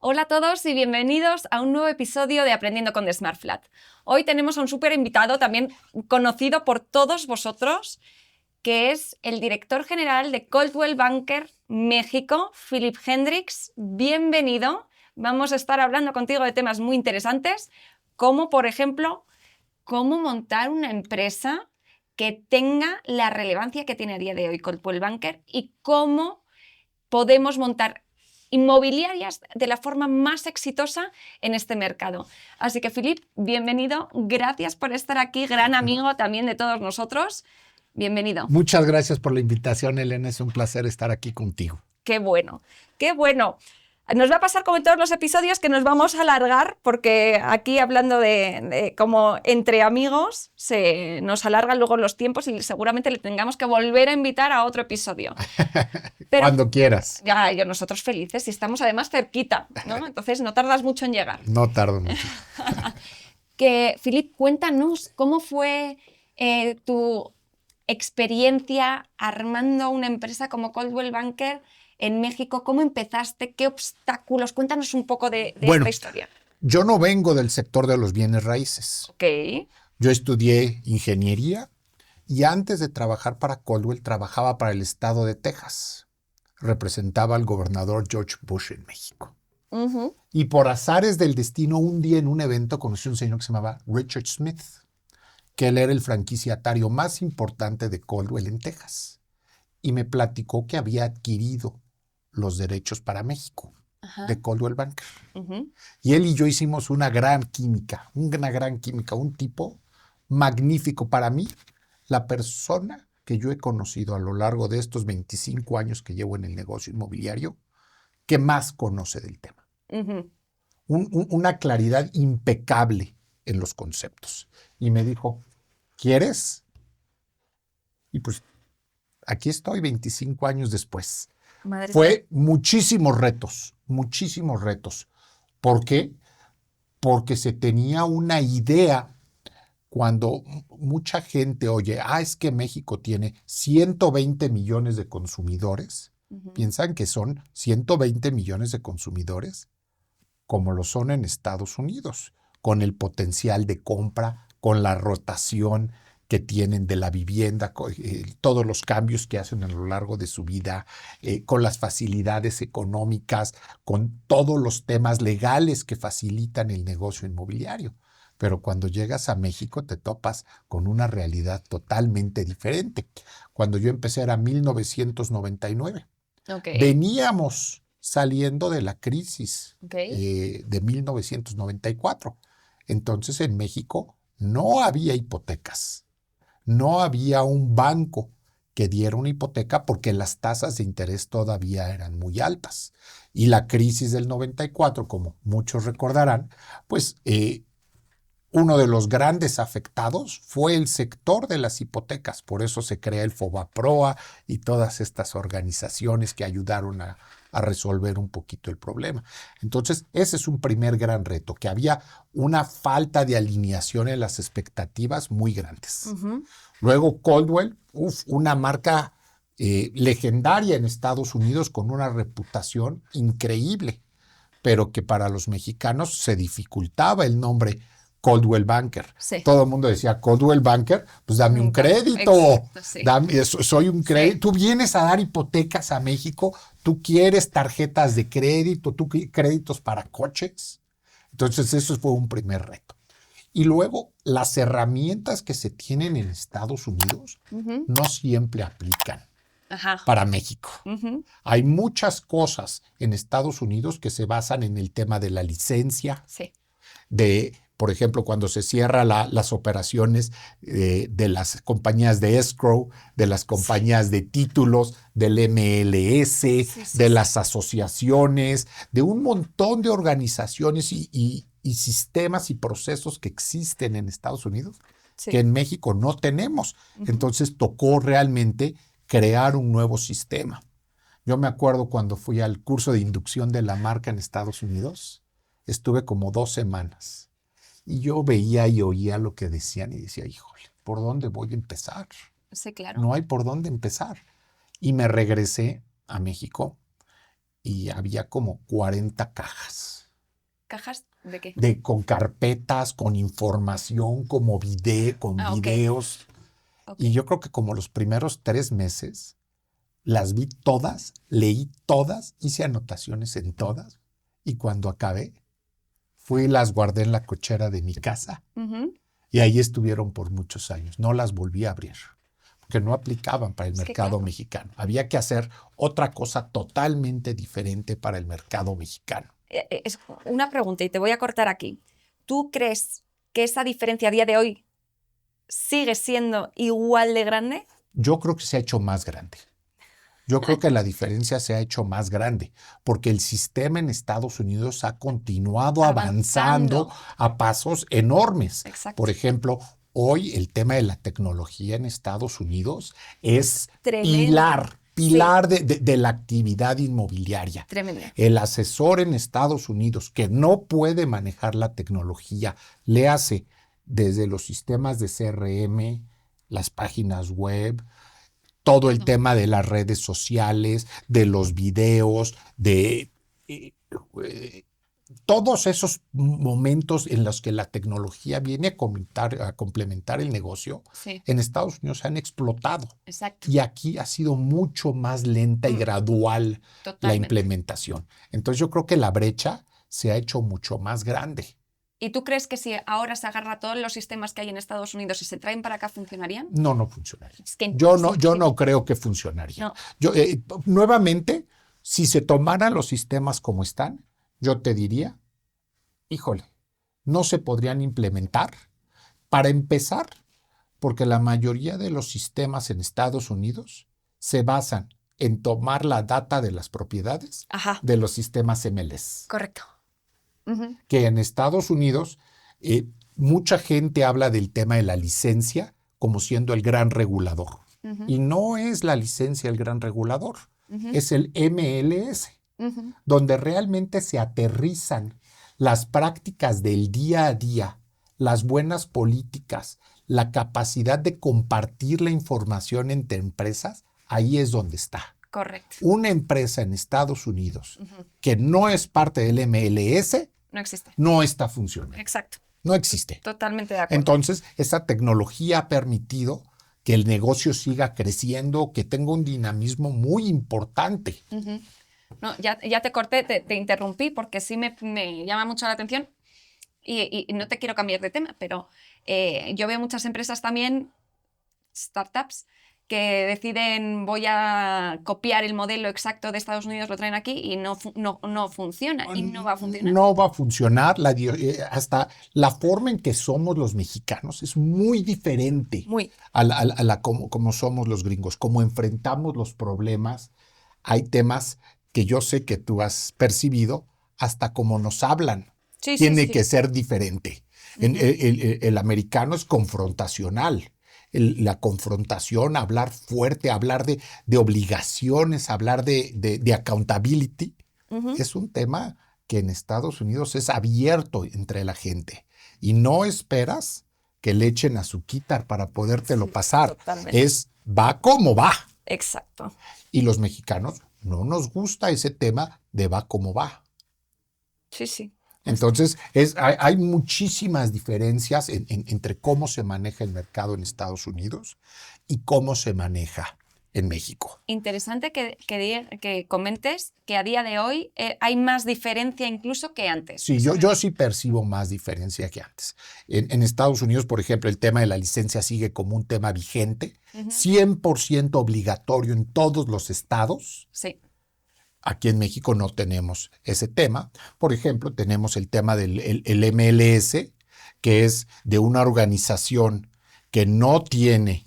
Hola a todos y bienvenidos a un nuevo episodio de Aprendiendo con The Smart Flat. Hoy tenemos a un súper invitado, también conocido por todos vosotros, que es el director general de Coldwell Banker México, Philip Hendricks. Bienvenido. Vamos a estar hablando contigo de temas muy interesantes, como por ejemplo, cómo montar una empresa que tenga la relevancia que tiene a día de hoy Coldwell Banker y cómo podemos montar inmobiliarias de la forma más exitosa en este mercado. Así que, Philip, bienvenido. Gracias por estar aquí, gran amigo también de todos nosotros. Bienvenido. Muchas gracias por la invitación, Elena. Es un placer estar aquí contigo. Qué bueno, qué bueno. Nos va a pasar como en todos los episodios que nos vamos a alargar porque aquí hablando de como entre amigos se nos alargan luego los tiempos y seguramente le tengamos que volver a invitar a otro episodio. Pero, cuando quieras. Ya, nosotros felices y estamos además cerquita, ¿no? Entonces no tardas mucho en llegar. No tardo mucho. Que, Philip, cuéntanos cómo fue tu experiencia armando una empresa como Coldwell Banker en México. ¿Cómo empezaste? ¿Qué obstáculos? Cuéntanos un poco de esta historia. Yo no vengo del sector de los bienes raíces. Okay. Yo estudié ingeniería y antes de trabajar para Coldwell trabajaba para el estado de Texas. Representaba al gobernador George Bush en México. Uh-huh. Y por azares del destino, un día en un evento conocí a un señor que se llamaba Richard Smith, que él era el franquiciatario más importante de Coldwell en Texas. Y me platicó que había adquirido los derechos para México de Coldwell Banker. Uh-huh. Y él y yo hicimos una gran química, un tipo magnífico para mí, la persona que yo he conocido a lo largo de estos 25 años que llevo en el negocio inmobiliario, que más conoce del tema. Uh-huh. Una claridad impecable en los conceptos. Y me dijo, ¿quieres? Y pues aquí estoy 25 años después. Madre Fue muchísimos retos. ¿Por qué? Porque se tenía una idea cuando mucha gente oye, es que México tiene 120 millones de consumidores. Uh-huh. Piensan que son 120 millones de consumidores como lo son en Estados Unidos, con el potencial de compra, con la rotación que tienen de la vivienda, todos los cambios que hacen a lo largo de su vida, con las facilidades económicas, con todos los temas legales que facilitan el negocio inmobiliario. Pero cuando llegas a México te topas con una realidad totalmente diferente. Cuando yo empecé era 1999. Okay. Veníamos saliendo de la crisis de 1994. Entonces en México no había hipotecas. No había un banco que diera una hipoteca porque las tasas de interés todavía eran muy altas. Y la crisis del 94, como muchos recordarán, pues uno de los grandes afectados fue el sector de las hipotecas. Por eso se crea el FOBAPROA y todas estas organizaciones que ayudaron a resolver un poquito el problema. Entonces, ese es un primer gran reto, que había una falta de alineación en las expectativas muy grandes. Uh-huh. Luego Coldwell, una marca legendaria en Estados Unidos con una reputación increíble, pero que para los mexicanos se dificultaba el nombre Coldwell Banker. Sí. Todo el mundo decía, Coldwell Banker, pues dame un crédito. Exacto, sí. Soy un crédito. Sí. Tú vienes a dar hipotecas a México, tú quieres tarjetas de crédito, tú créditos para coches. Entonces eso fue un primer reto. Y luego las herramientas que se tienen en Estados Unidos uh-huh. no siempre aplican. Ajá. Para México. Uh-huh. Hay muchas cosas en Estados Unidos que se basan en el tema de la licencia, sí. Por ejemplo, cuando se cierran las operaciones de las compañías de escrow, de las compañías de títulos, del MLS, de las asociaciones, de un montón de organizaciones y sistemas y procesos que existen en Estados Unidos que en México no tenemos. Uh-huh. Entonces tocó realmente crear un nuevo sistema. Yo me acuerdo cuando fui al curso de inducción de la marca en Estados Unidos, estuve como 2 semanas. Y yo veía y oía lo que decían y decía, híjole, ¿por dónde voy a empezar? Sí, claro. No hay por dónde empezar. Y me regresé a México y había como 40 cajas. ¿Cajas de qué? Con carpetas, con información, con videos. Okay. Y yo creo que como los primeros 3 meses las vi todas, leí todas, hice anotaciones en todas. Y cuando acabé, fui y las guardé en la cochera de mi casa. Y ahí estuvieron por muchos años. No las volví a abrir, porque no aplicaban para el mercado mexicano. Había que hacer otra cosa totalmente diferente para el mercado mexicano. Es una pregunta y te voy a cortar aquí. ¿Tú crees que esa diferencia a día de hoy sigue siendo igual de grande? Yo creo que se ha hecho más grande. Yo creo que la diferencia se ha hecho más grande, porque el sistema en Estados Unidos ha continuado avanzando a pasos enormes. Exacto. Por ejemplo, hoy el tema de la tecnología en Estados Unidos es pilar de la actividad inmobiliaria. Tremendo. El asesor en Estados Unidos que no puede manejar la tecnología, le hace desde los sistemas de CRM, las páginas web, todo el tema de las redes sociales, de los videos, de todos esos momentos en los que la tecnología viene a complementar el negocio, en Estados Unidos se han explotado. Exacto. Y aquí ha sido mucho más lenta y gradual la implementación. Entonces yo creo que la brecha se ha hecho mucho más grande. ¿Y tú crees que si ahora se agarra todos los sistemas que hay en Estados Unidos y se traen para acá, funcionarían? No, no funcionaría. Es que yo no creo que funcionaría. No. Nuevamente, si se tomaran los sistemas como están, yo te diría, híjole, no se podrían implementar. Para empezar, porque la mayoría de los sistemas en Estados Unidos se basan en tomar la data de las propiedades de los sistemas MLS. Correcto. Que en Estados Unidos mucha gente habla del tema de la licencia como siendo el gran regulador. Y no es la licencia el gran regulador, es el MLS, donde realmente se aterrizan las prácticas del día a día, las buenas políticas, la capacidad de compartir la información entre empresas, ahí es donde está. Correcto. Una empresa en Estados Unidos que no es parte del MLS no existe. No está funcionando. Exacto. No existe. Totalmente de acuerdo. Entonces, esa tecnología ha permitido que el negocio siga creciendo, que tenga un dinamismo muy importante. No, ya te corté, te interrumpí porque sí me llama mucho la atención y no te quiero cambiar de tema, pero yo veo muchas empresas también, startups, que deciden voy a copiar el modelo exacto de Estados Unidos, lo traen aquí y no funciona y no va a funcionar. No va a funcionar. Hasta la forma en que somos los mexicanos es muy diferente a como somos los gringos, como enfrentamos los problemas. Hay temas que yo sé que tú has percibido, hasta como nos hablan. Tiene que ser diferente. El americano es confrontacional. La confrontación, hablar fuerte, hablar de obligaciones, hablar de accountability, es un tema que en Estados Unidos es abierto entre la gente. Y no esperas que le echen azuquitar para podértelo pasar. Totalmente. Va como va. Exacto. Y los mexicanos no nos gusta ese tema de va como va. Sí. Entonces, hay muchísimas diferencias entre cómo se maneja el mercado en Estados Unidos y cómo se maneja en México. Interesante que comentes que a día de hoy hay más diferencia incluso que antes. Sí, yo sí percibo más diferencia que antes. En Estados Unidos, por ejemplo, el tema de la licencia sigue como un tema vigente, 100% obligatorio en todos los estados. Sí. Aquí en México no tenemos ese tema. Por ejemplo, tenemos el tema del el MLS, que es de una organización que no tiene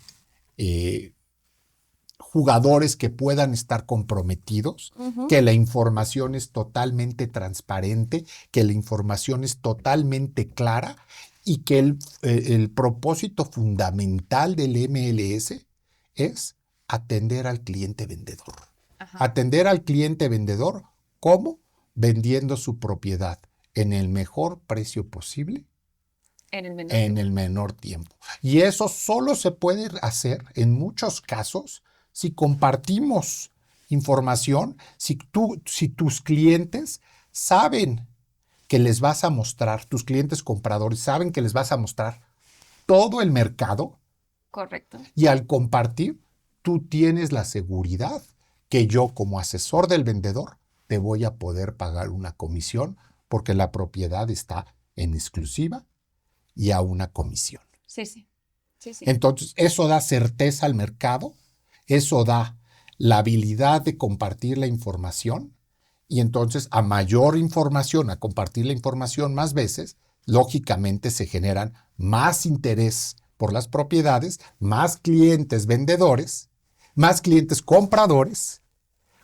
jugadores que puedan estar comprometidos, que la información es totalmente transparente, que la información es totalmente clara y que el propósito fundamental del MLS es atender al cliente vendedor. Atender al cliente vendedor, ¿cómo? Vendiendo su propiedad en el mejor precio posible, en el menor tiempo. Y eso solo se puede hacer en muchos casos si compartimos Información, si tus clientes saben que les vas a mostrar, tus clientes compradores saben que les vas a mostrar todo el mercado. Correcto. Y al compartir, tú tienes la seguridad que yo como asesor del vendedor te voy a poder pagar una comisión porque la propiedad está en exclusiva y a una comisión. Sí, sí. Sí, sí. Entonces, eso da certeza al mercado, eso da la habilidad de compartir la información y entonces a mayor información, a compartir la información más veces, lógicamente se generan más interés por las propiedades, más clientes vendedores, más clientes compradores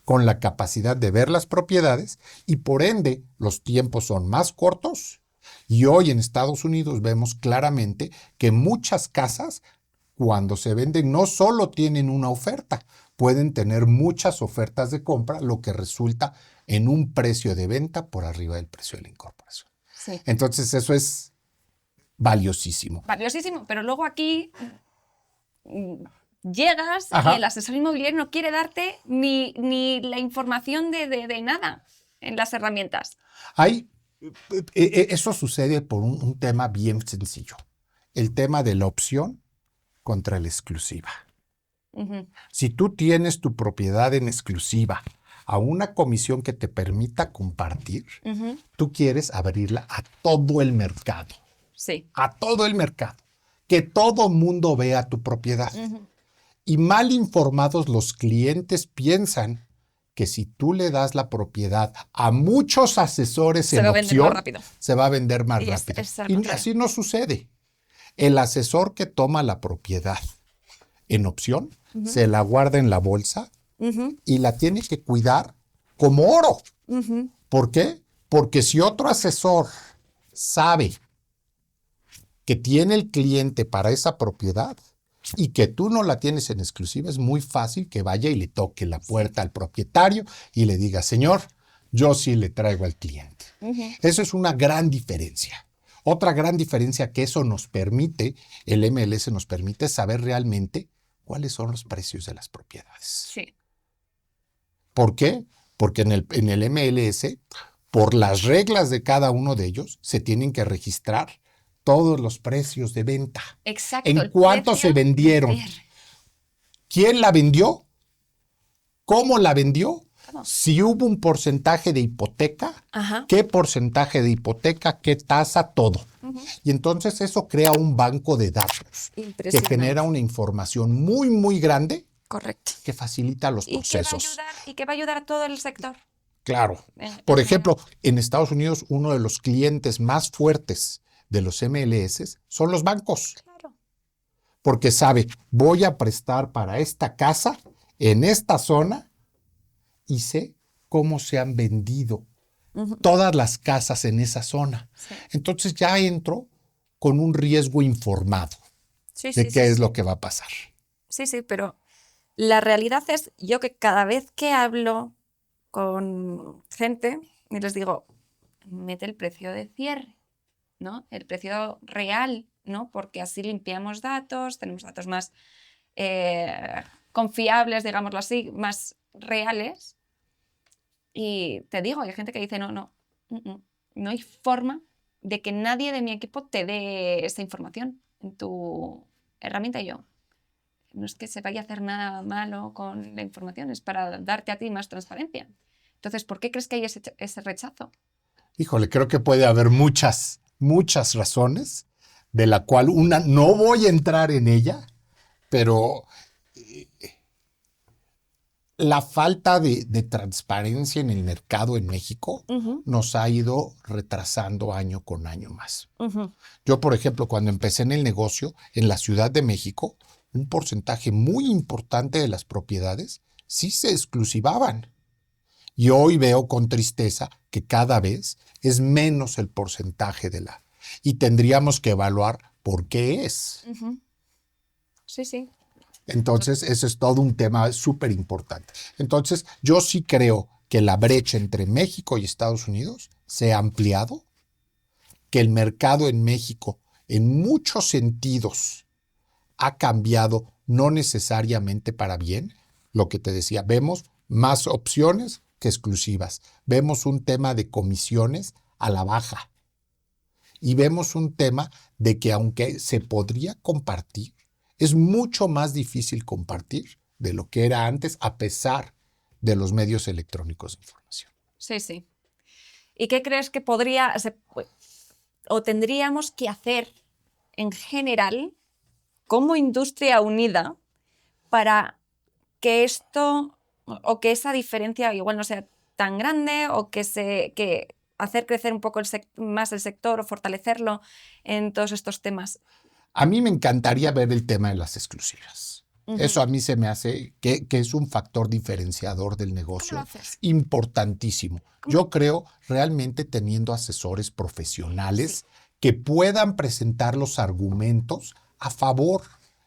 con la capacidad de ver las propiedades y por ende los tiempos son más cortos y hoy en Estados Unidos vemos claramente que muchas casas cuando se venden no solo tienen una oferta, pueden tener muchas ofertas de compra, lo que resulta en un precio de venta por arriba del precio de la incorporación. Sí. Entonces eso es valiosísimo. Valiosísimo, pero luego aquí llegas Ajá. y el asesor inmobiliario no quiere darte ni la información de nada en las herramientas. Eso sucede por un tema bien sencillo, el tema de la opción contra la exclusiva. Uh-huh. Si tú tienes tu propiedad en exclusiva a una comisión que te permita compartir, uh-huh, tú quieres abrirla a todo el mercado. Sí. A todo el mercado. Que todo mundo vea tu propiedad. Uh-huh. Y mal informados los clientes piensan que si tú le das la propiedad a muchos asesores Se en va a vender opción, más rápido. se va a vender más Y rápido. es al Y contrario. así no sucede. El asesor que toma la propiedad en opción, Uh-huh, se la guarda en la bolsa uh-huh, y la tiene que cuidar como oro. uh-huh. ¿Por qué? Porque si otro asesor sabe que tiene el cliente para esa propiedad y que tú no la tienes en exclusiva, es muy fácil que vaya y le toque la puerta al propietario y le diga, señor, yo sí le traigo al cliente. Uh-huh. Eso es una gran diferencia. Otra gran diferencia que eso nos permite, el MLS nos permite saber realmente cuáles son los precios de las propiedades. Sí. ¿Por qué? Porque en el MLS, por las reglas de cada uno de ellos, se tienen que registrar todos los precios de venta. Exacto. En cuánto se vendieron. ¿Quién la vendió? ¿Cómo la vendió? Si hubo un porcentaje de hipoteca, Ajá. qué porcentaje de hipoteca, qué tasa, todo. Uh-huh. Y entonces eso crea un banco de datos que genera una información muy, muy grande. Correcto. Que facilita los procesos. ¿Y que va a ayudar a todo el sector? Claro. Por ejemplo, en Estados Unidos, uno de los clientes más fuertes de los MLS son los bancos. Claro. Porque sabe, voy a prestar para esta casa en esta zona y sé cómo se han vendido uh-huh. todas las casas en esa zona. Sí. Entonces ya entro con un riesgo informado de qué es lo que va a pasar. Sí, sí, pero la realidad es yo que cada vez que hablo con gente y les digo, mete el precio de cierre, ¿no? El precio real, ¿no? Porque así limpiamos datos, tenemos datos más confiables, digámoslo así, más reales. Y te digo, hay gente que dice, no hay forma de que nadie de mi equipo te dé esa información en tu herramienta. Y yo, no es que se vaya a hacer nada malo con la información, es para darte a ti más transparencia. Entonces, ¿por qué crees que hay ese rechazo? Híjole, creo que puede haber muchas razones, de la cual una, no voy a entrar en ella, pero la falta de transparencia en el mercado en México uh-huh. nos ha ido retrasando año con año más. Uh-huh. Yo, por ejemplo, cuando empecé en el negocio en la Ciudad de México, un porcentaje muy importante de las propiedades sí se exclusivaban. Y hoy veo con tristeza que cada vez es menos el porcentaje de la... Y tendríamos que evaluar por qué es. Uh-huh. Sí, sí. Entonces, ese es todo un tema súper importante. Entonces, yo sí creo que la brecha entre México y Estados Unidos se ha ampliado, que el mercado en México, en muchos sentidos, ha cambiado, no necesariamente para bien. Lo que te decía, vemos más opciones que exclusivas. Vemos un tema de comisiones a la baja. Y vemos un tema de que aunque se podría compartir, es mucho más difícil compartir de lo que era antes, a pesar de los medios electrónicos de información. Sí, sí. ¿Y qué crees que o tendríamos que hacer en general como industria unida para que esto o que esa diferencia igual no sea tan grande o que hacer crecer un poco más el sector o fortalecerlo en todos estos temas? A mí me encantaría ver el tema de las exclusivas. Eso a mí se me hace que es un factor diferenciador del negocio importantísimo. Yo creo realmente teniendo asesores profesionales que puedan presentar los argumentos a favor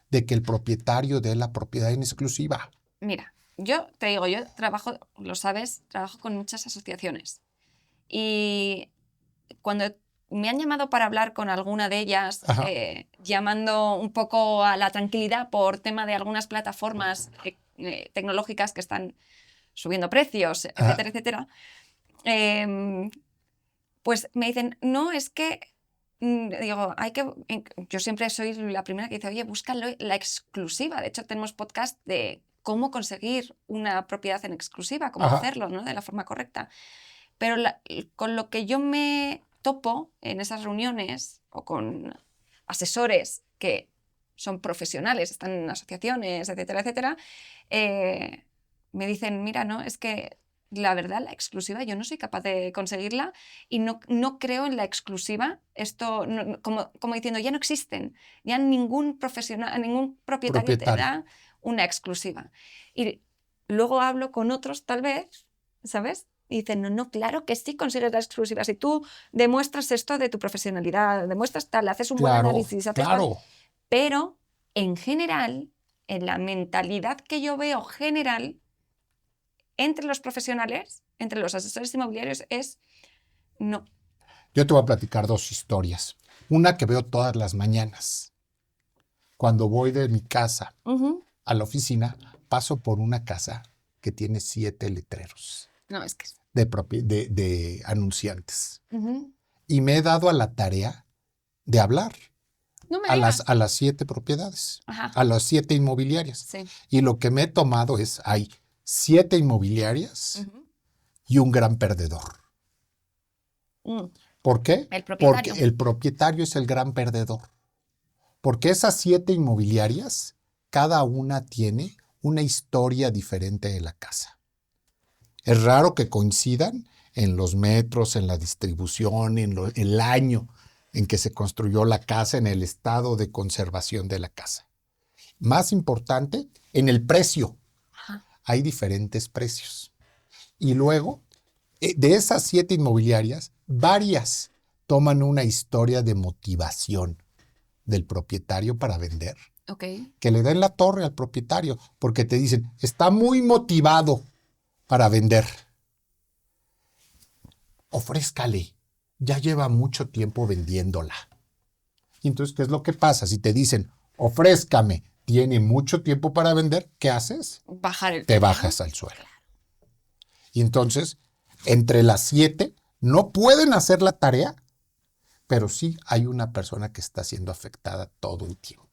de que el propietario dé la propiedad en exclusiva. Mira, yo te digo, yo trabajo, lo sabes, trabajo con muchas asociaciones y cuando me han llamado para hablar con alguna de ellas, llamando un poco a la tranquilidad por tema de algunas plataformas tecnológicas que están subiendo precios, etcétera, etcétera, pues me dicen, no, es que, digo, yo siempre soy la primera que dice, oye, busca la exclusiva. De hecho, tenemos podcast de cómo conseguir una propiedad en exclusiva, cómo hacerlo, ¿no? De la forma correcta. Pero con lo que yo me topo en esas reuniones o con asesores que son profesionales, están en asociaciones, etcétera, etcétera, me dicen, mira, no, es que la verdad, la exclusiva, yo no soy capaz de conseguirla y no creo en la exclusiva. Esto, como diciendo, ya no existen, ya ningún profesional, ningún propietario te da una exclusiva. Y luego hablo con otros, tal vez, ¿sabes? Y dicen, no, claro que sí consigues la exclusiva. Si tú demuestras esto de tu profesionalidad, demuestras tal, haces un buen análisis, haces tal. Pero, en general, en la mentalidad que yo veo general, entre los profesionales, entre los asesores inmobiliarios, es no. Yo te voy a platicar dos historias. Una que veo todas las mañanas. Cuando voy de mi casa a la oficina, paso por una casa que tiene 7 letreros. No, es que de anunciantes. Y me he dado a la tarea de hablar a las 7 propiedades, a las 7 inmobiliarias. Sí. Y lo que me he tomado es, hay 7 inmobiliarias y un gran perdedor. ¿Por qué? Porque el propietario es el gran perdedor. Porque esas 7 inmobiliarias, cada una tiene una historia diferente de la casa. Es raro que coincidan en los metros, en la distribución, en el año en que se construyó la casa, en el estado de conservación de la casa. Más importante, en el precio. Hay diferentes precios. Y luego, de esas 7 inmobiliarias, varias toman una historia de motivación del propietario para vender. Que le den la torre al propietario, porque te dicen, está muy motivado para vender. Ofrézcale, ya lleva mucho tiempo vendiéndola. Y entonces, ¿qué es lo que pasa? Si te dicen, ofrézcame, tiene mucho tiempo para vender, ¿qué haces? Te bajas al suelo. Y entonces, entre las 7, no pueden hacer la tarea, pero sí hay una persona que está siendo afectada todo el tiempo.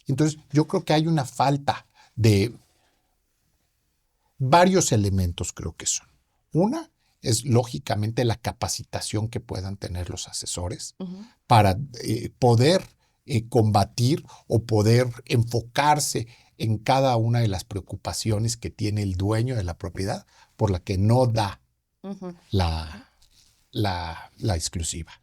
Entonces, yo creo que hay una falta de varios elementos, creo que son. Una es, lógicamente, la capacitación que puedan tener los asesores para poder combatir o poder enfocarse en cada una de las preocupaciones que tiene el dueño de la propiedad por la que no da la exclusiva.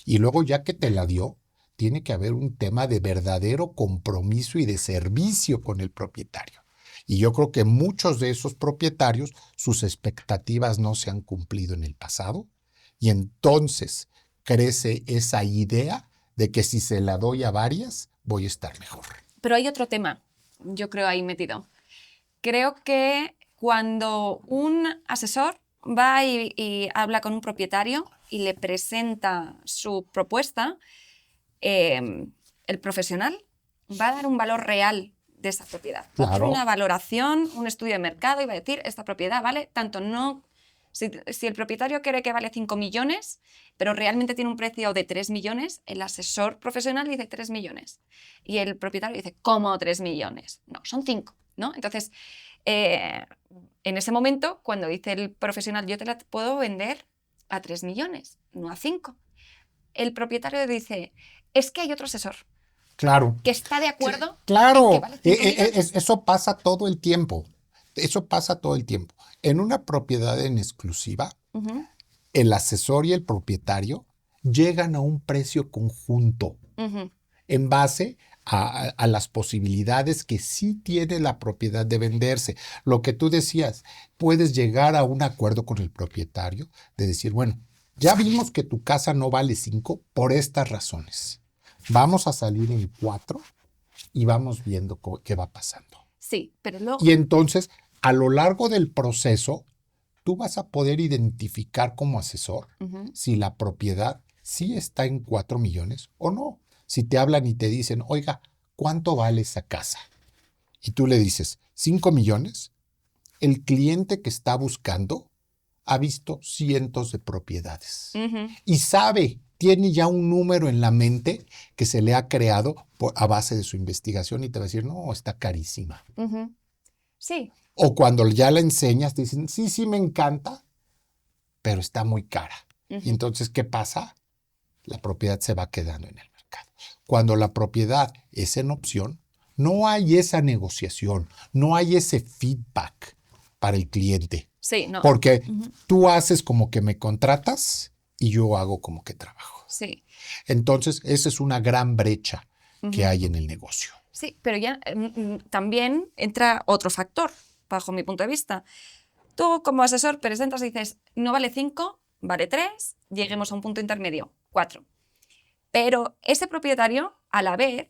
Y luego, ya que te la dio, tiene que haber un tema de verdadero compromiso y de servicio con el propietario. Y yo creo que muchos de esos propietarios, sus expectativas no se han cumplido en el pasado, y entonces crece esa idea de que si se la doy a varias, voy a estar mejor. Pero hay otro tema, yo creo, ahí metido. Creo que cuando un asesor va y habla con un propietario y le presenta su propuesta, el profesional va a dar un valor real de esa propiedad. Claro. Va a hacer una valoración, un estudio de mercado y va a decir, esta propiedad vale tanto, no... Si el propietario cree que vale 5 millones, pero realmente tiene un precio de 3 millones, el asesor profesional dice 3 millones. Y el propietario dice, ¿cómo 3 millones? No, son 5, ¿no? Entonces, en ese momento, cuando dice el profesional, yo te la puedo vender a 3 millones, no a 5. El propietario dice, es que hay otro asesor. Claro. Que está de acuerdo. Claro. En que vale 5 millones. Eso pasa todo el tiempo. Eso pasa todo el tiempo. En una propiedad en exclusiva, el asesor y el propietario llegan a un precio conjunto en base a las posibilidades que sí tiene la propiedad de venderse. Lo que tú decías, puedes llegar a un acuerdo con el propietario de decir, bueno, ya vimos que tu casa no vale 5 por estas razones. Vamos a salir en 4 y vamos viendo qué va pasando. Sí, pero luego... Y entonces, a lo largo del proceso, tú vas a poder identificar como asesor si la propiedad sí está en 4 millones o no. Si te hablan y te dicen, oiga, ¿cuánto vale esa casa? Y tú le dices, 5 millones. El cliente que está buscando ha visto cientos de propiedades y sabe, tiene ya un número en la mente que se le ha creado a base de su investigación y te va a decir, no, está carísima. Sí. O cuando ya la enseñas, te dicen, sí, me encanta, pero está muy cara. Y entonces, ¿qué pasa? La propiedad se va quedando en el mercado. Cuando la propiedad es en opción, no hay esa negociación, no hay ese feedback para el cliente. Sí, no. Porque tú haces como que me contratas y yo hago como que trabajo. Sí. Entonces, esa es una gran brecha que hay en el negocio. Sí, pero ya también entra otro factor, bajo mi punto de vista. Tú como asesor presentas y dices, no vale 5, vale 3, lleguemos a un punto intermedio, 4. Pero ese propietario, a la vez,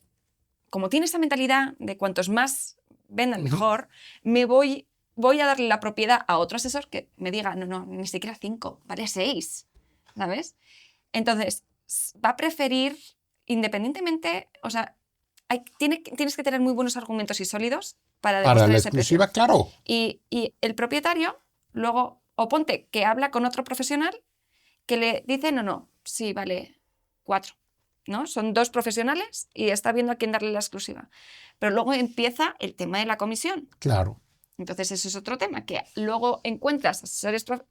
como tiene esa mentalidad de cuantos más vendan mejor, voy a darle la propiedad a otro asesor que me diga, no, ni siquiera 5, vale 6, ¿sabes? Entonces, va a preferir, independientemente, o sea, tienes que tener muy buenos argumentos y sólidos para demostrar la ese exclusiva, precio. claro. Y el propietario, luego, o ponte que habla con otro profesional que le dice, no, sí, vale 4, ¿no? Son 2 profesionales y está viendo a quién darle la exclusiva. Pero luego empieza el tema de la comisión. Claro. Entonces, eso es otro tema, que luego encuentras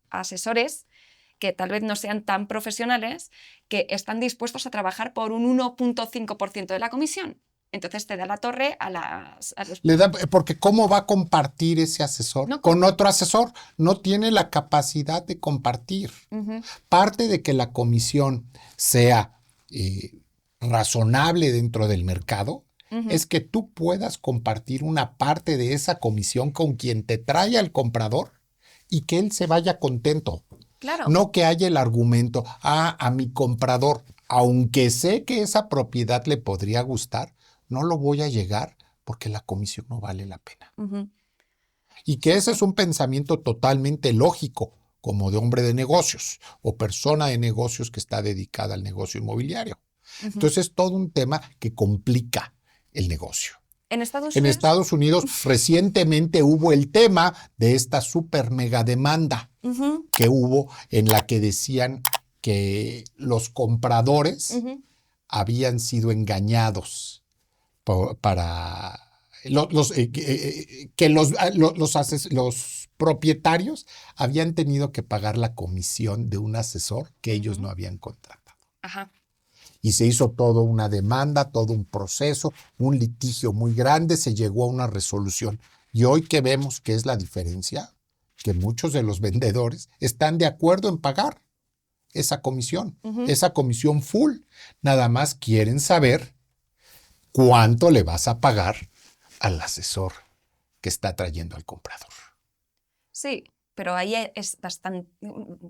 asesores que tal vez no sean tan profesionales, que están dispuestos a trabajar por un 1.5% de la comisión. Entonces te da la torre a los... Porque ¿cómo va a compartir ese asesor con otro asesor? No tiene la capacidad de compartir. Parte de que la comisión sea razonable dentro del mercado es que tú puedas compartir una parte de esa comisión con quien te trae al comprador y que él se vaya contento. Claro. No que haya el argumento, a mi comprador, aunque sé que esa propiedad le podría gustar, no lo voy a llegar porque la comisión no vale la pena. Y que ese es un pensamiento totalmente lógico, como de hombre de negocios o persona de negocios que está dedicada al negocio inmobiliario. Entonces es todo un tema que complica el negocio. En Estados Unidos recientemente hubo el tema de esta super mega demanda que hubo en la que decían que los compradores habían sido engañados que los propietarios habían tenido que pagar la comisión de un asesor que ellos no habían contratado. Y se hizo toda una demanda, todo un proceso, un litigio muy grande, se llegó a una resolución. Y hoy que vemos qué es la diferencia, que muchos de los vendedores están de acuerdo en pagar esa comisión full. Nada más quieren saber cuánto le vas a pagar al asesor que está trayendo al comprador. Sí, pero ahí es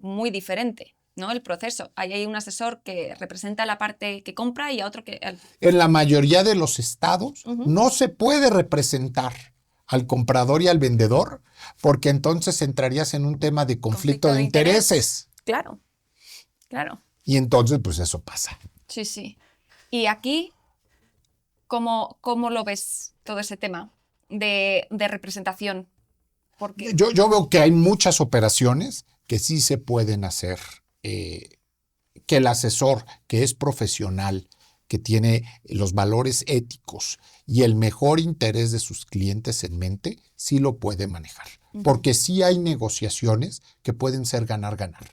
muy diferente, ¿no? El proceso. Ahí hay un asesor que representa la parte que compra y a otro que... En la mayoría de los estados no se puede representar al comprador y al vendedor, porque entonces entrarías en un tema de conflicto de intereses. Claro. Y entonces, pues eso pasa. Sí. Y aquí, ¿cómo lo ves todo ese tema? de representación. Porque... Yo veo que hay muchas operaciones que sí se pueden hacer, que el asesor que es profesional, que tiene los valores éticos y el mejor interés de sus clientes en mente, sí lo puede manejar. Porque sí hay negociaciones que pueden ser ganar-ganar.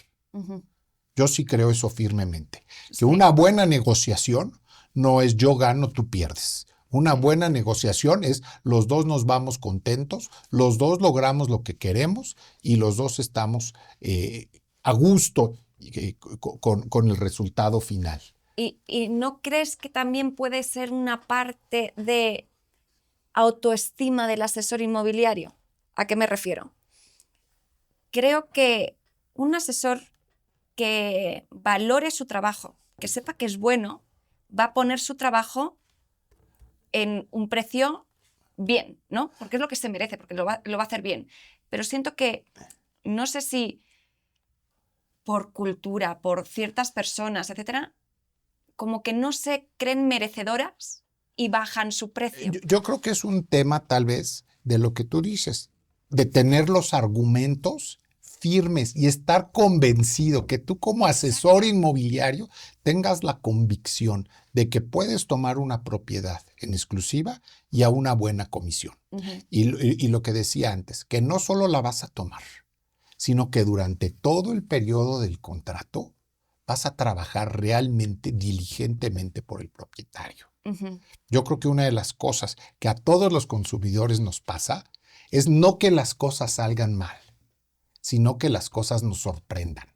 Yo sí creo eso firmemente. Que una buena negociación no es yo gano, tú pierdes. Una buena negociación es los dos nos vamos contentos, los dos logramos lo que queremos y los dos estamos a gusto con el resultado final. ¿Y no crees que también puede ser una parte de autoestima del asesor inmobiliario? ¿A qué me refiero? Creo que un asesor que valore su trabajo, que sepa que es bueno, va a poner su trabajo en un precio bien, ¿no? Porque es lo que se merece, porque lo va a hacer bien. Pero siento que, no sé si por cultura, por ciertas personas, etcétera, como que no se creen merecedoras y bajan su precio. Yo creo que es un tema tal vez de lo que tú dices, de tener los argumentos firmes y estar convencido que tú como asesor inmobiliario tengas la convicción de que puedes tomar una propiedad en exclusiva y a una buena comisión. Y lo que decía antes, que no solo la vas a tomar, sino que durante todo el periodo del contrato vas a trabajar realmente, diligentemente por el propietario. Yo creo que una de las cosas que a todos los consumidores nos pasa es no que las cosas salgan mal, sino que las cosas nos sorprendan.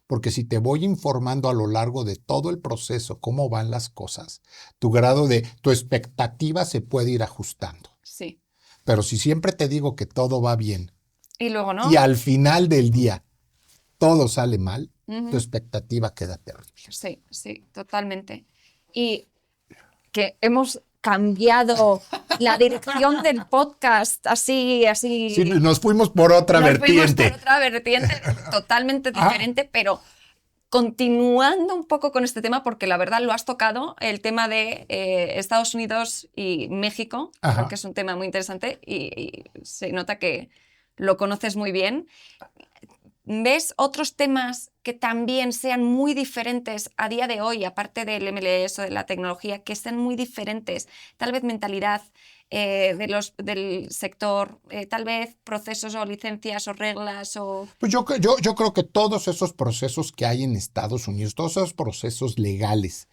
Porque si te voy informando a lo largo de todo el proceso cómo van las cosas, tu expectativa se puede ir ajustando. Sí. Pero si siempre te digo que todo va bien y luego no, y al final del día todo sale mal, tu expectativa queda terrible. Sí, sí, totalmente. Y que hemos cambiado la dirección del podcast así. Sí, nos fuimos por otra vertiente. Fuimos por otra vertiente totalmente diferente, pero continuando un poco con este tema, porque la verdad lo has tocado, el tema de Estados Unidos y México, porque es un tema muy interesante y se nota que lo conoces muy bien. ¿Ves otros temas que también sean muy diferentes a día de hoy, aparte del MLS o de la tecnología, que sean muy diferentes? Tal vez mentalidad del sector, tal vez procesos o licencias o reglas o... Pues yo creo que todos esos procesos que hay en Estados Unidos, todos esos procesos legales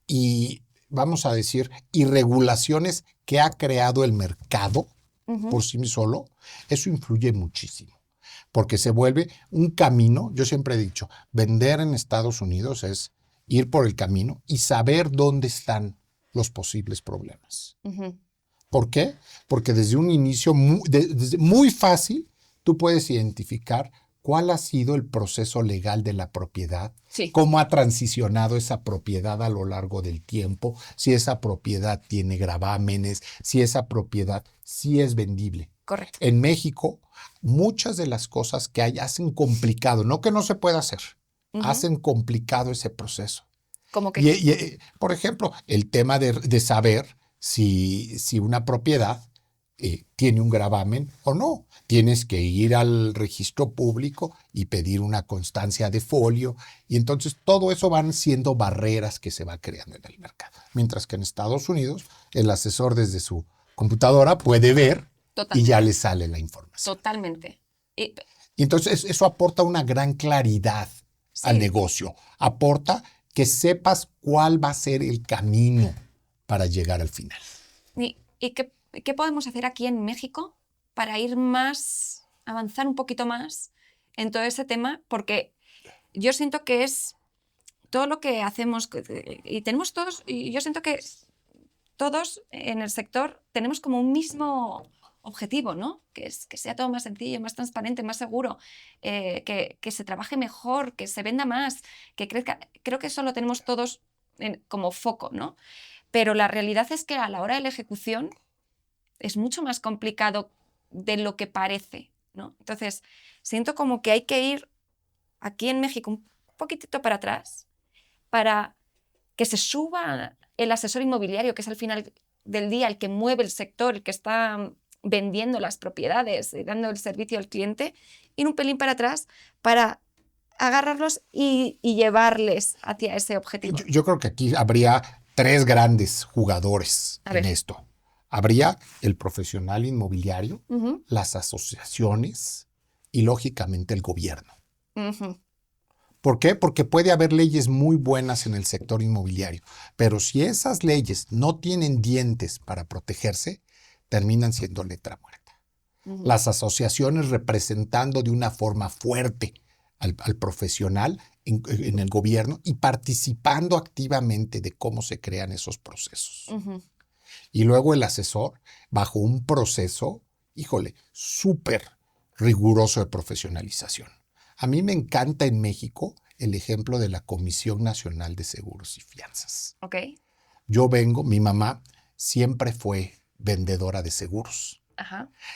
y, vamos a decir, y regulaciones que ha creado el mercado por sí solo, eso influye muchísimo. Porque se vuelve un camino. Yo siempre he dicho, vender en Estados Unidos es ir por el camino y saber dónde están los posibles problemas. ¿Por qué? Porque desde un inicio desde muy fácil tú puedes identificar cuál ha sido el proceso legal de la propiedad, cómo ha transicionado esa propiedad a lo largo del tiempo, si esa propiedad tiene gravámenes, si esa propiedad sí es vendible. Correcto. En México, muchas de las cosas que hay hacen complicado, no que no se pueda hacer, hacen complicado ese proceso. ¿Cómo que? Por ejemplo, el tema de saber si una propiedad tiene un gravamen o no. Tienes que ir al registro público y pedir una constancia de folio. Y entonces todo eso van siendo barreras que se va creando en el mercado. Mientras que en Estados Unidos, el asesor desde su computadora puede ver y ya le sale la información. Totalmente. Y entonces eso aporta una gran claridad al negocio. Aporta que sepas cuál va a ser el camino para llegar al final. ¿Y qué podemos hacer aquí en México para avanzar un poquito más en todo ese tema? Porque yo siento que es todo lo que hacemos y tenemos todos, y yo siento que todos en el sector tenemos como un mismo objetivo, ¿no? Que sea todo más sencillo, más transparente, más seguro, que se trabaje mejor, que se venda más, que crezca. Creo que eso lo tenemos todos como foco, ¿no? Pero la realidad es que a la hora de la ejecución es mucho más complicado de lo que parece, ¿no? Entonces, siento como que hay que ir aquí en México un poquitito para atrás para que se suba el asesor inmobiliario, que es al final del día, el que mueve el sector, el que está vendiendo las propiedades y dando el servicio al cliente, ir un pelín para atrás para agarrarlos y llevarles hacia ese objetivo. Yo creo que aquí habría 3 grandes jugadores en esto. Habría el profesional inmobiliario, las asociaciones y, lógicamente, el gobierno. ¿Por qué? Porque puede haber leyes muy buenas en el sector inmobiliario, pero si esas leyes no tienen dientes para protegerse, terminan siendo letra muerta. Las asociaciones representando de una forma fuerte al profesional en el gobierno y participando activamente de cómo se crean esos procesos. Y luego el asesor bajo un proceso, súper riguroso de profesionalización. A mí me encanta en México el ejemplo de la Comisión Nacional de Seguros y Fianzas. Mi mamá siempre fue vendedora de seguros.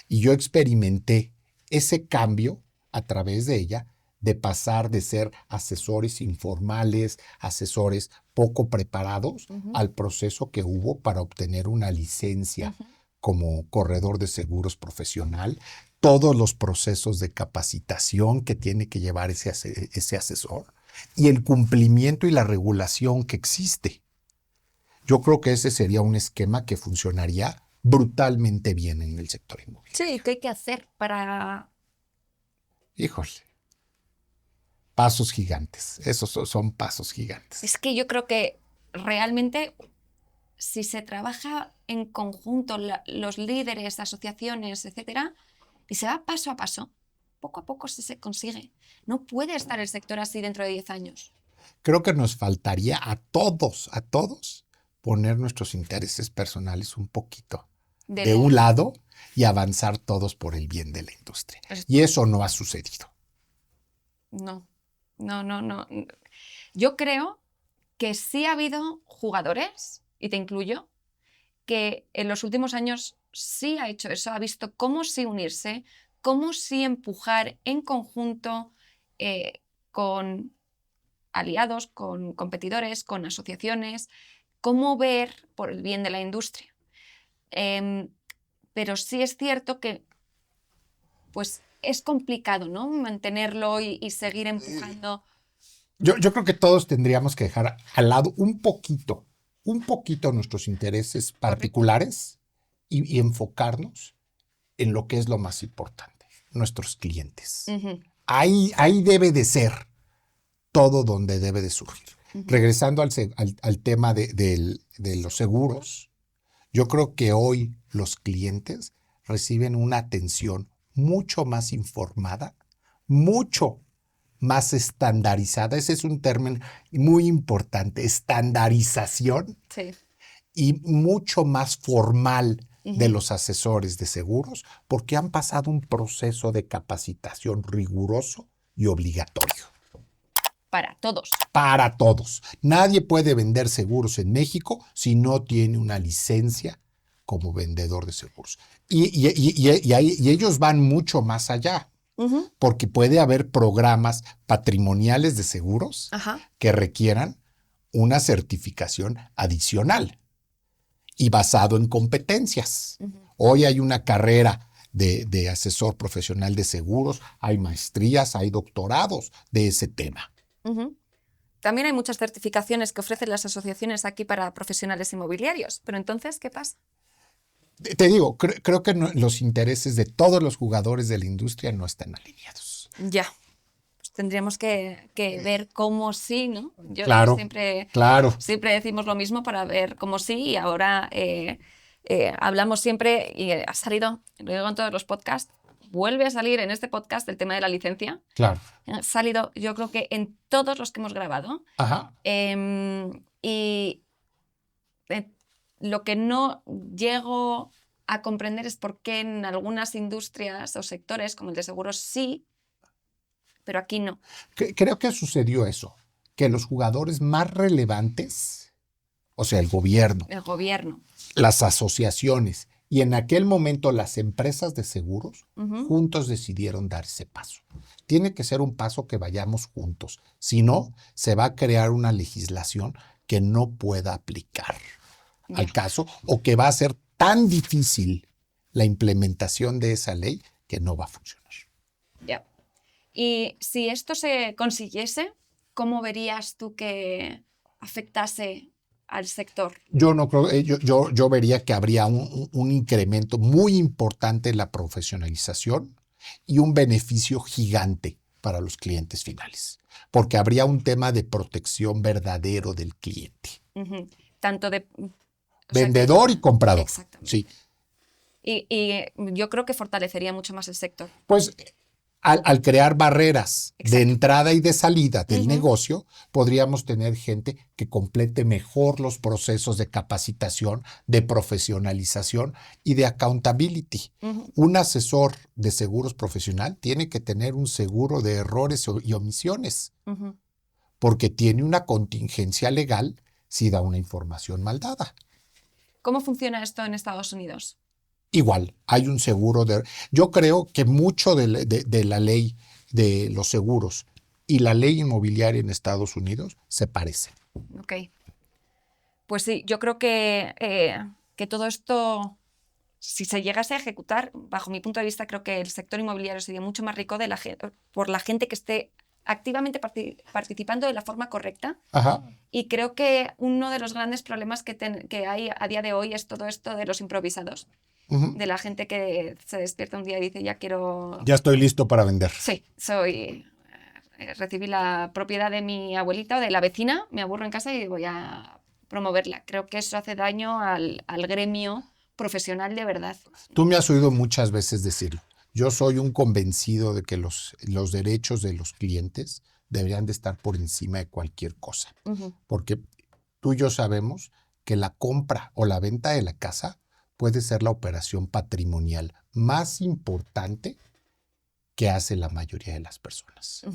Y yo experimenté ese cambio a través de ella, de pasar de ser asesores informales, asesores poco preparados, al proceso que hubo para obtener una licencia como corredor de seguros profesional, todos los procesos de capacitación que tiene que llevar ese asesor y el cumplimiento y la regulación que existe. Yo creo que ese sería un esquema que funcionaría brutalmente bien en el sector inmobiliario. Sí, ¿qué hay que hacer para...? Pasos gigantes. Esos son pasos gigantes. Es que yo creo que realmente si se trabaja en conjunto, los líderes, asociaciones, etcétera, y se va paso a paso, poco a poco se consigue. No puede estar el sector así dentro de 10 años. Creo que nos faltaría a todos, poner nuestros intereses personales un poquito de un lado y avanzar todos por el bien de la industria. Y eso no ha sucedido. No. Yo creo que sí ha habido jugadores, y te incluyo, que en los últimos años sí ha hecho eso, ha visto cómo sí unirse, cómo sí empujar en conjunto con aliados, con competidores, con asociaciones, cómo ver por el bien de la industria. Pero sí es cierto que pues es complicado, ¿no? Mantenerlo y seguir empujando. Yo creo que todos tendríamos que dejar al lado un poquito nuestros intereses particulares y enfocarnos en lo que es lo más importante, nuestros clientes. Ahí debe de ser todo donde debe de surgir. Regresando al tema de los seguros, yo creo que hoy los clientes reciben una atención mucho más informada, mucho más estandarizada. Ese es un término muy importante, estandarización. Sí. Y mucho más formal de los asesores de seguros, porque han pasado un proceso de capacitación riguroso y obligatorio. Para todos. Para todos. Nadie puede vender seguros en México si no tiene una licencia como vendedor de seguros. Y ellos van mucho más allá, porque puede haber programas patrimoniales de seguros que requieran una certificación adicional y basado en competencias. Hoy hay una carrera de asesor profesional de seguros, hay maestrías, hay doctorados de ese tema. También hay muchas certificaciones que ofrecen las asociaciones aquí para profesionales inmobiliarios. Pero entonces, ¿qué pasa? Te digo, creo que los intereses de todos los jugadores de la industria no están alineados. Ya. Pues tendríamos que ver cómo sí, ¿no? Claro. Siempre decimos lo mismo para ver cómo sí, y ahora hablamos siempre, y ha salido, lo digo en todos los podcasts, vuelve a salir en este podcast el tema de la licencia. Claro. Ha salido, yo creo que en todos los que hemos grabado. Y lo que no llego a comprender es por qué en algunas industrias o sectores, como el de seguros, sí, pero aquí no. Creo que sucedió eso, que los jugadores más relevantes, o sea, el gobierno, las asociaciones y en aquel momento las empresas de seguros, juntos decidieron dar ese paso. Tiene que ser un paso que vayamos juntos, si no, se va a crear una legislación que no pueda aplicar al caso, o que va a ser tan difícil la implementación de esa ley que no va a funcionar. Ya. Y si esto se consiguiese, ¿cómo verías tú que afectase al sector? Yo no creo, yo vería que habría un incremento muy importante en la profesionalización y un beneficio gigante para los clientes finales, porque habría un tema de protección verdadero del cliente. Tanto de vendedor y comprador. Exactamente. Sí. Y yo creo que fortalecería mucho más el sector. Pues al crear barreras de entrada y de salida del negocio, podríamos tener gente que complete mejor los procesos de capacitación, de profesionalización y de accountability. Un asesor de seguros profesional tiene que tener un seguro de errores y omisiones, porque tiene una contingencia legal si da una información mal dada. ¿Cómo funciona esto en Estados Unidos? Igual, hay un seguro de... Yo creo que mucho de la ley de los seguros y la ley inmobiliaria en Estados Unidos se parecen. Ok. Pues sí, yo creo que todo esto, si se llegase a ejecutar, bajo mi punto de vista, creo que el sector inmobiliario sería mucho más rico por la gente que esté activamente participando de la forma correcta. Y creo que uno de los grandes problemas que hay a día de hoy es todo esto de los improvisados. De la gente que se despierta un día y dice, ya estoy listo para vender. Sí, recibí la propiedad de mi abuelita o de la vecina, me aburro en casa y voy a promoverla. Creo que eso hace daño al gremio profesional de verdad. Tú me has oído muchas veces decirlo. Yo soy un convencido de que los derechos de los clientes deberían de estar por encima de cualquier cosa. Porque tú y yo sabemos que la compra o la venta de la casa puede ser la operación patrimonial más importante que hace la mayoría de las personas.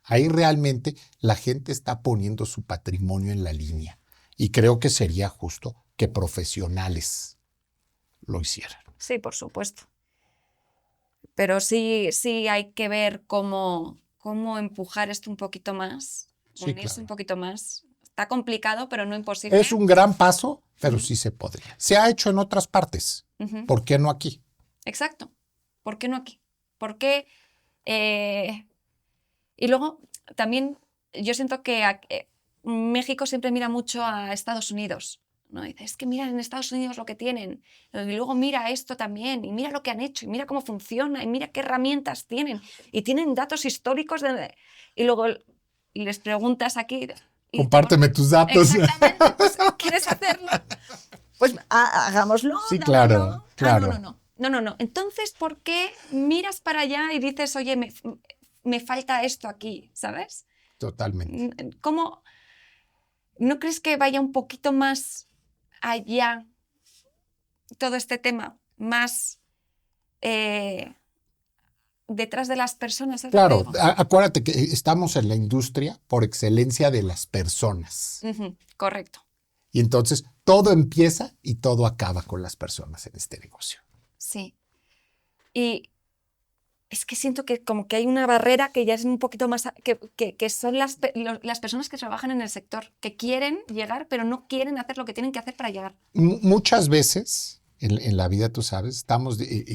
Ahí realmente la gente está poniendo su patrimonio en la línea y creo que sería justo que profesionales lo hicieran. Sí, por supuesto. Pero sí hay que ver cómo empujar esto un poquito más, unirse un poquito más. Está complicado, pero no imposible. Es un gran paso, pero sí se podría. Se ha hecho en otras partes. ¿Por qué no aquí? Exacto. ¿Por qué no aquí? ¿Por qué? Y luego también yo siento que México siempre mira mucho a Estados Unidos, ¿no? Dice, es que mira en Estados Unidos lo que tienen. Y luego mira esto también, y mira lo que han hecho, y mira cómo funciona, y mira qué herramientas tienen. Y tienen datos históricos. Y luego les preguntas aquí... Compárteme tus datos. Exactamente. Pues, ¿quieres hacerlo? Pues hagámoslo. Sí, claro. No. Entonces, ¿por qué miras para allá y dices, oye, me falta esto aquí, ¿sabes? Totalmente. ¿Cómo? ¿No crees que vaya un poquito más allá todo este tema? Más detrás de las personas. Claro, acuérdate que estamos en la industria por excelencia de las personas. Correcto. Y entonces todo empieza y todo acaba con las personas en este negocio. Sí. Y es que siento que como que hay una barrera que ya es un poquito más... que son las personas que trabajan en el sector, que quieren llegar, pero no quieren hacer lo que tienen que hacer para llegar. Muchas veces... En la vida, tú sabes,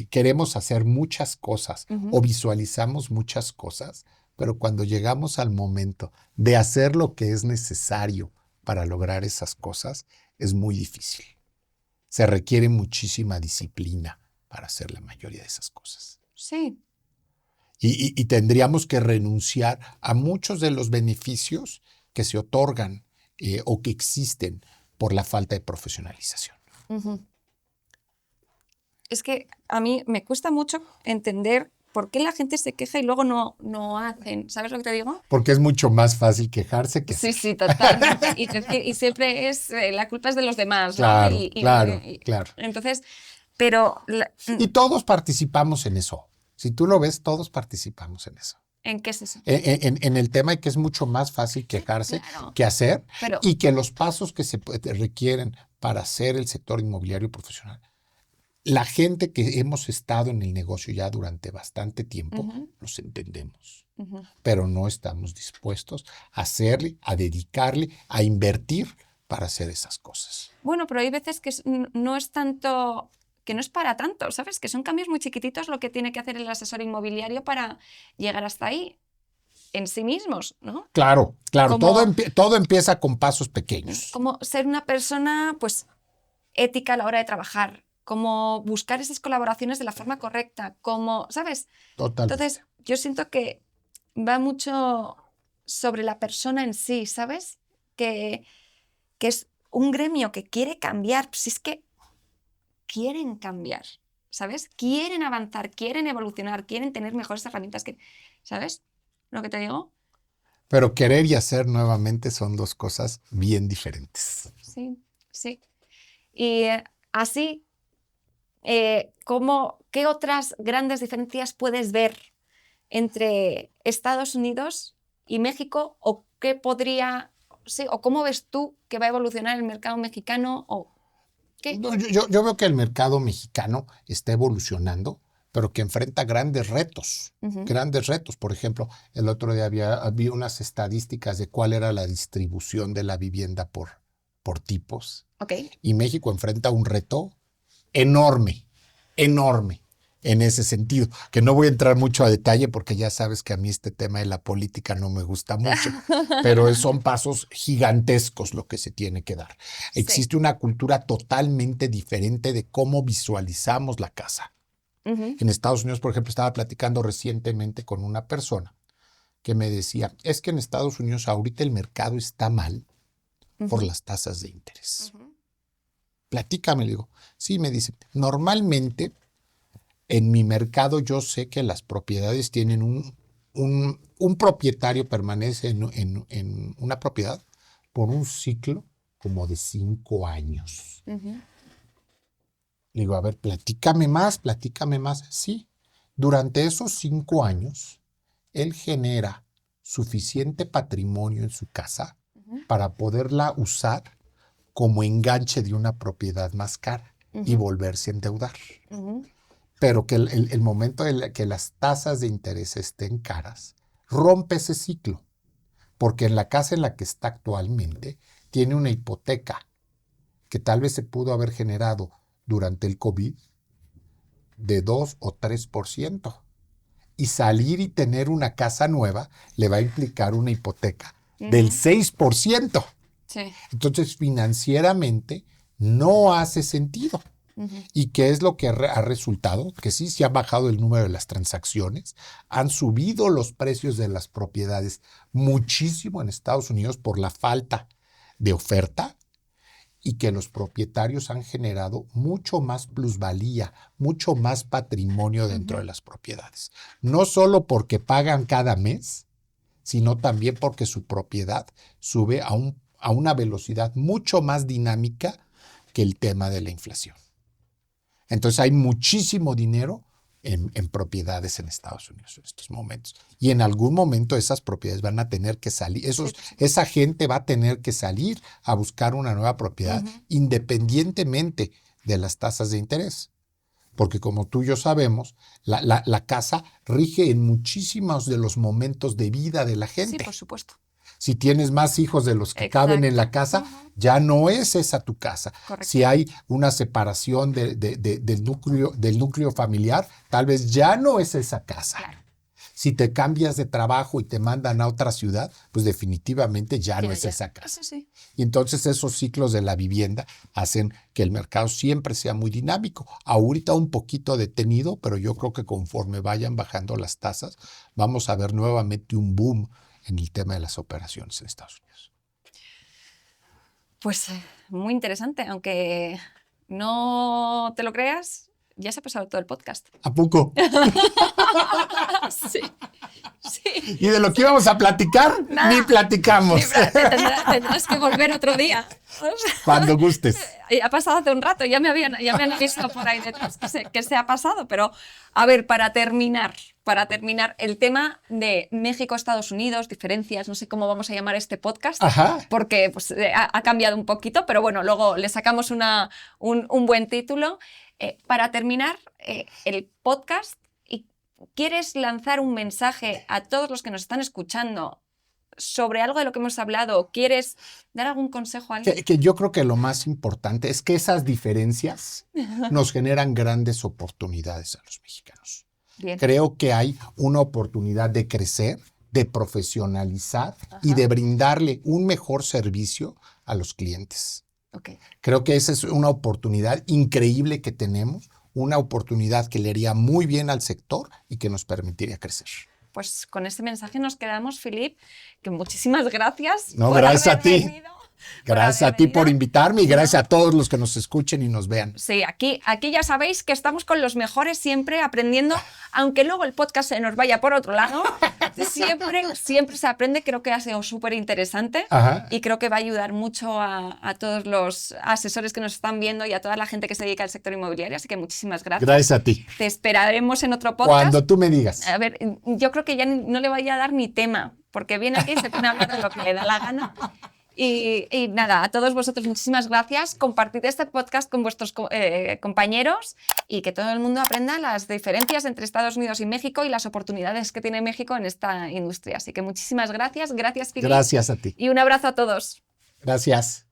queremos hacer muchas cosas o visualizamos muchas cosas, pero cuando llegamos al momento de hacer lo que es necesario para lograr esas cosas, es muy difícil. Se requiere muchísima disciplina para hacer la mayoría de esas cosas. Sí. Y tendríamos que renunciar a muchos de los beneficios que se otorgan o que existen por la falta de profesionalización. Es que a mí me cuesta mucho entender por qué la gente se queja y luego no hacen. ¿Sabes lo que te digo? Porque es mucho más fácil quejarse que hacer. Sí, totalmente. y siempre es la culpa es de los demás. Claro, ¿no? claro. Entonces, pero... Y todos participamos en eso. Si tú lo ves, todos participamos en eso. ¿En qué es eso? En el tema de que es mucho más fácil quejarse que hacer y que los pasos que se requieren para hacer el sector inmobiliario profesional. La gente que hemos estado en el negocio ya durante bastante tiempo, los entendemos, pero no estamos dispuestos a hacerle, a dedicarle, a invertir para hacer esas cosas. Bueno, pero hay veces que no es tanto, que no es para tanto, ¿sabes? Que son cambios muy chiquititos lo que tiene que hacer el asesor inmobiliario para llegar hasta ahí en sí mismos, ¿no? Claro, todo empieza con pasos pequeños. Como ser una persona, pues, ética a la hora de trabajar, como buscar esas colaboraciones de la forma correcta, como, ¿sabes? Totalmente. Entonces, yo siento que va mucho sobre la persona en sí, ¿sabes? Que es un gremio que quiere cambiar, pues es que quieren cambiar, ¿sabes? Quieren avanzar, quieren evolucionar, quieren tener mejores herramientas, ¿sabes lo que te digo? Pero querer y hacer nuevamente son dos cosas bien diferentes. Sí, sí. Y así, ¿qué otras grandes diferencias puedes ver entre Estados Unidos y México? ¿O qué podría, sí, o cómo ves tú que va a evolucionar el mercado mexicano? ¿O qué? No, yo veo que el mercado mexicano está evolucionando, pero que enfrenta grandes retos. Grandes retos. Por ejemplo, el otro día había unas estadísticas de cuál era la distribución de la vivienda por tipos. Okay. Y México enfrenta un reto enorme, enorme en ese sentido, que no voy a entrar mucho a detalle porque ya sabes que a mí este tema de la política no me gusta mucho, pero son pasos gigantescos lo que se tiene que dar. Sí. Existe una cultura totalmente diferente de cómo visualizamos la casa. En Estados Unidos, por ejemplo, estaba platicando recientemente con una persona que me decía, es que en Estados Unidos ahorita el mercado está mal por las tasas de interés. Platícame, le digo. Sí, me dice, normalmente en mi mercado yo sé que las propiedades tienen un propietario permanece en una propiedad por un ciclo como de 5 años. Le digo, a ver, platícame más. Sí, durante esos 5 años, él genera suficiente patrimonio en su casa para poderla usar como enganche de una propiedad más cara y volverse a endeudar. Pero que el momento en que las tasas de interés estén caras, rompe ese ciclo. Porque en la casa en la que está actualmente, tiene una hipoteca que tal vez se pudo haber generado durante el COVID de 2 o 3%. Y salir y tener una casa nueva le va a implicar una hipoteca del 6%. Sí. Entonces, financieramente no hace sentido. ¿Y qué es lo que ha resultado? Que sí se ha bajado el número de las transacciones, han subido los precios de las propiedades muchísimo en Estados Unidos por la falta de oferta y que los propietarios han generado mucho más plusvalía, mucho más patrimonio dentro de las propiedades. No solo porque pagan cada mes, sino también porque su propiedad sube a una velocidad mucho más dinámica que el tema de la inflación. Entonces hay muchísimo dinero en propiedades en Estados Unidos en estos momentos. Y en algún momento esas propiedades van a tener que salir, esa gente va a tener que salir a buscar una nueva propiedad independientemente de las tasas de interés. Porque como tú y yo sabemos, la casa rige en muchísimos de los momentos de vida de la gente. Sí, por supuesto. Si tienes más hijos de los que caben en la casa, ya no es esa tu casa. Correcto. Si hay una separación del núcleo familiar, tal vez ya no es esa casa. Claro. Si te cambias de trabajo y te mandan a otra ciudad, pues definitivamente ya no es esa casa. Sí. Y entonces esos ciclos de la vivienda hacen que el mercado siempre sea muy dinámico. Ahorita un poquito detenido, pero yo creo que conforme vayan bajando las tasas, vamos a ver nuevamente un boom en el tema de las operaciones en Estados Unidos. Pues muy interesante, aunque no te lo creas, ya se ha pasado todo el podcast. ¿A poco? Sí. Y de lo que íbamos a platicar, ni platicamos. Sí, tendrás que volver otro día. Cuando gustes. Ha pasado hace un rato, ya me han avisado por ahí detrás que se ha pasado, pero a ver, para terminar el tema de México-Estados Unidos, diferencias, no sé cómo vamos a llamar este podcast, porque pues, ha cambiado un poquito, pero bueno, luego le sacamos un buen título. Para terminar el podcast, ¿quieres lanzar un mensaje a todos los que nos están escuchando sobre algo de lo que hemos hablado? ¿Quieres dar algún consejo a alguien? Que yo creo que lo más importante es que esas diferencias nos generan grandes oportunidades a los mexicanos. Bien. Creo que hay una oportunidad de crecer, de profesionalizar y de brindarle un mejor servicio a los clientes. Okay. Creo que esa es una oportunidad increíble que tenemos, una oportunidad que le haría muy bien al sector y que nos permitiría crecer. Pues con este mensaje nos quedamos, Philippe, que muchísimas gracias. No, gracias a ti. Gracias a ti por invitarme y gracias a todos los que nos escuchen y nos vean. Sí, aquí ya sabéis que estamos con los mejores siempre aprendiendo, aunque luego el podcast se nos vaya por otro lado, siempre se aprende. Creo que ha sido súper interesante y creo que va a ayudar mucho a todos los asesores que nos están viendo y a toda la gente que se dedica al sector inmobiliario, así que muchísimas gracias. Gracias a ti. Te esperaremos en otro podcast. Cuando tú me digas. A ver, yo creo que ya no le voy a dar ni tema, porque viene aquí y se pone a hablar de lo que le da la gana. Y nada, a todos vosotros muchísimas gracias. Compartid este podcast con vuestros compañeros y que todo el mundo aprenda las diferencias entre Estados Unidos y México y las oportunidades que tiene México en esta industria. Así que muchísimas gracias. Gracias, Philippe. Gracias a ti. Y un abrazo a todos. Gracias.